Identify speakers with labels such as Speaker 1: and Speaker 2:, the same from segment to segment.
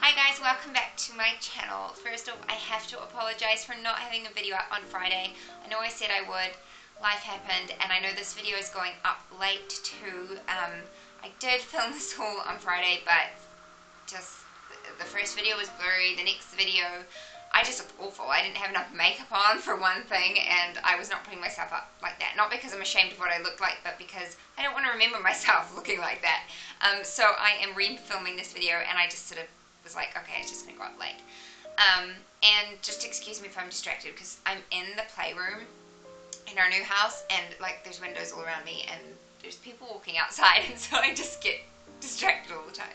Speaker 1: Hi guys, welcome back to my channel. First off, I have to apologize for not having a video out on Friday. I know I said I would. Life happened, and I know this video is going up late too. I did film this haul on Friday, but just the first video was blurry. The next video, I just looked awful. I didn't have enough makeup on for one thing, and I was not putting myself up like that. Not because I'm ashamed of what I looked like, but because I don't want to remember myself looking like that. So I am re-filming this video, and I just sort of was like, okay, it's just gonna go up late. And just excuse me if I'm distracted, because I'm in the playroom in our new house, and like there's windows all around me, and there's people walking outside, and so I just get distracted all the time.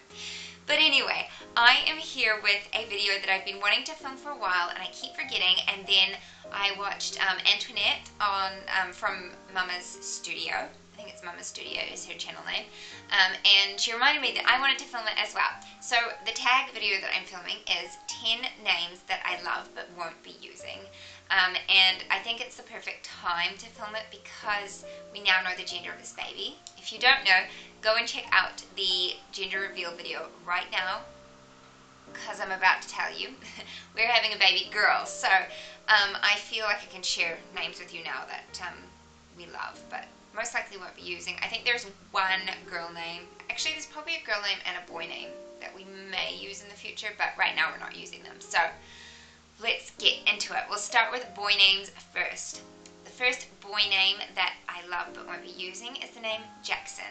Speaker 1: But anyway, I am here with a video that I've been wanting to film for a while, and I keep forgetting, and then I watched Antoinette on from Mama's Studio. I think it's Mama's Studio is her channel name, and she reminded me that I wanted to film it as well. So the tag video that I'm filming is 10 names that I love but won't be using, and I think it's the perfect time to film it because we now know the gender of this baby. If you don't know, go and check out the gender reveal video right now, because I'm about to tell you we're having a baby girl. So I feel like I can share names with you now that we love, but most likely won't be using. I think there's one girl name. Actually, there's probably a girl name and a boy name that we may use in the future, but right now we're not using them. So let's get into it. We'll start with boy names first. The first boy name that I love but won't be using is the name Jackson.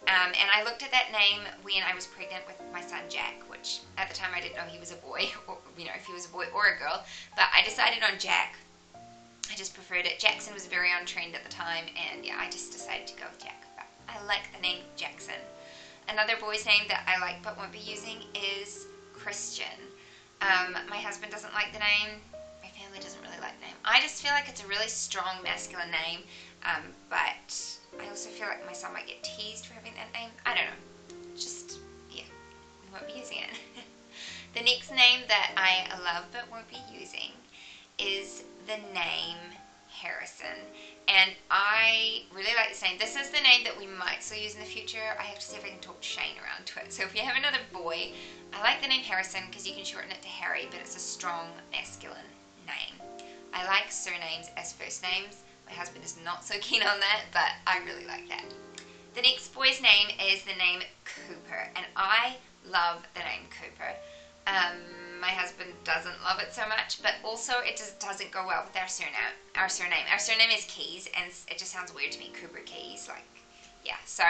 Speaker 1: And I looked at that name when I was pregnant with my son Jack, which at the time I didn't know he was a boy, or if he was a boy or a girl, but I decided on Jack. I just preferred it. Jackson was very on trend at the time, and yeah, I just decided to go with Jack. But I like the name Jackson. Another boy's name that I like but won't be using is Christian. My husband doesn't like the name. My family doesn't really like the name. I just feel like it's a really strong masculine name, but I also feel like my son might get teased for having that name. I don't know. Just, yeah, we won't be using it. The next name that I love but won't be using is the name Harrison, and I really like this name. This is the name that we might still use in the future. I have to see if I can talk Shane around to it. So if you have another boy, I like the name Harrison because you can shorten it to Harry, but it's a strong masculine name. I like surnames as first names. My husband is not so keen on that, but I really like that. The next boy's name is the name Cooper, and I love the name Cooper. My husband doesn't love it so much, but also it just doesn't go well with our surname. Our surname is Keys, and it just sounds weird to me, Cooper Keys, like, yeah. So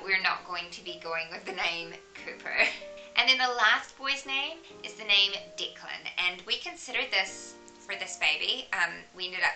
Speaker 1: we're not going to be going with the name Cooper. And then the last boy's name is the name Declan, and we considered this for this baby. We ended up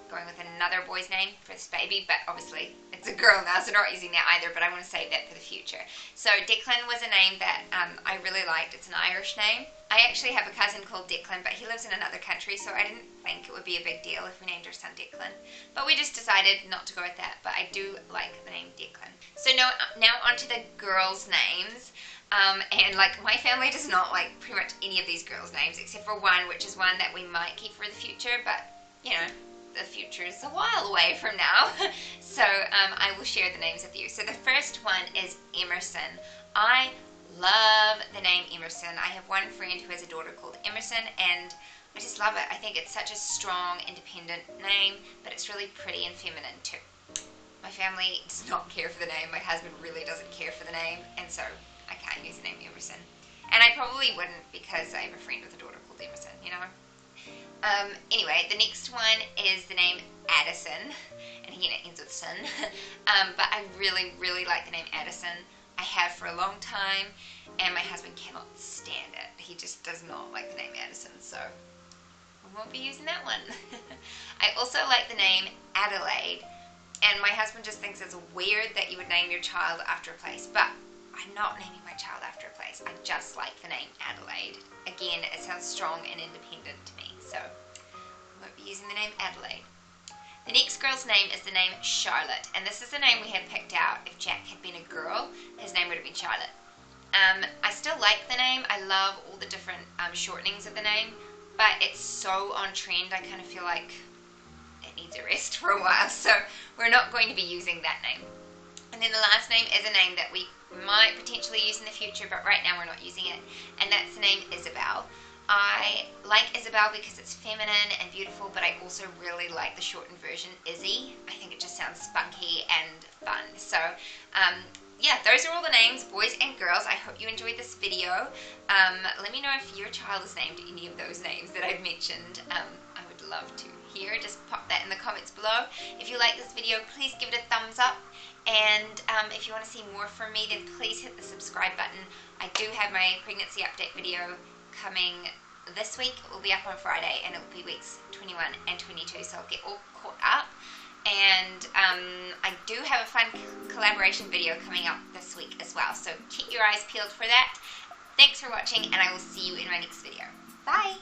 Speaker 1: going with another boy's name for this baby, but obviously it's a girl now, so not using that either, but I want to save that for the future. So Declan was a name that I really liked. It's an Irish name. I actually have a cousin called Declan, but he lives in another country, so I didn't think it would be a big deal if we named our son Declan. But we just decided not to go with that, but I do like the name Declan. So now onto the girls' names. And like my family does not like pretty much any of these girls' names, except for one, which is one that we might keep for the future, but you know, the future is a while away from now. So I will share the names with you. So the first one is Emerson. I love the name Emerson. I have one friend who has a daughter called Emerson, and I just love it. I think it's such a strong, independent name, but it's really pretty and feminine too. My family does not care for the name. My husband really doesn't care for the name, and so I can't use the name Emerson. And I probably wouldn't, because I have a friend with a daughter called Emerson, you know? Anyway, the next one is the name Addison, and again it ends with son, but I really, really like the name Addison. I have for a long time, and my husband cannot stand it. He just does not like the name Addison, so we won't be using that one. I also like the name Adelaide, and my husband just thinks it's weird that you would name your child after a place, but I'm not naming my child after a place. I just like the name Adelaide. Again, it sounds strong and independent to me, so I won't be using the name Adelaide. The next girl's name is the name Charlotte, and this is the name we had picked out. If Jack had been a girl, his name would have been Charlotte. I still like the name. I love all the different shortenings of the name, but it's so on trend, I kind of feel like it needs a rest for a while, so we're not going to be using that name. And then the last name is a name that we might potentially use in the future, but right now we're not using it, and that's the name Isabel. I like Isabel because it's feminine and beautiful, but I also really like the shortened version, Izzy. I think it just sounds spunky and fun. So, yeah, those are all the names, boys and girls. I hope you enjoyed this video. Let me know if your child is named any of those names that I've mentioned. I would love to hear. Just pop that in the comments below. If you like this video, please give it a thumbs up. And if you want to see more from me, then please hit the subscribe button. I do have my pregnancy update video coming this week. It will be up on Friday, and it will be weeks 21 and 22, so I'll get all caught up. And I do have a fun collaboration video coming up this week as well, so keep your eyes peeled for that. Thanks for watching, and I will see you in my next video. Bye!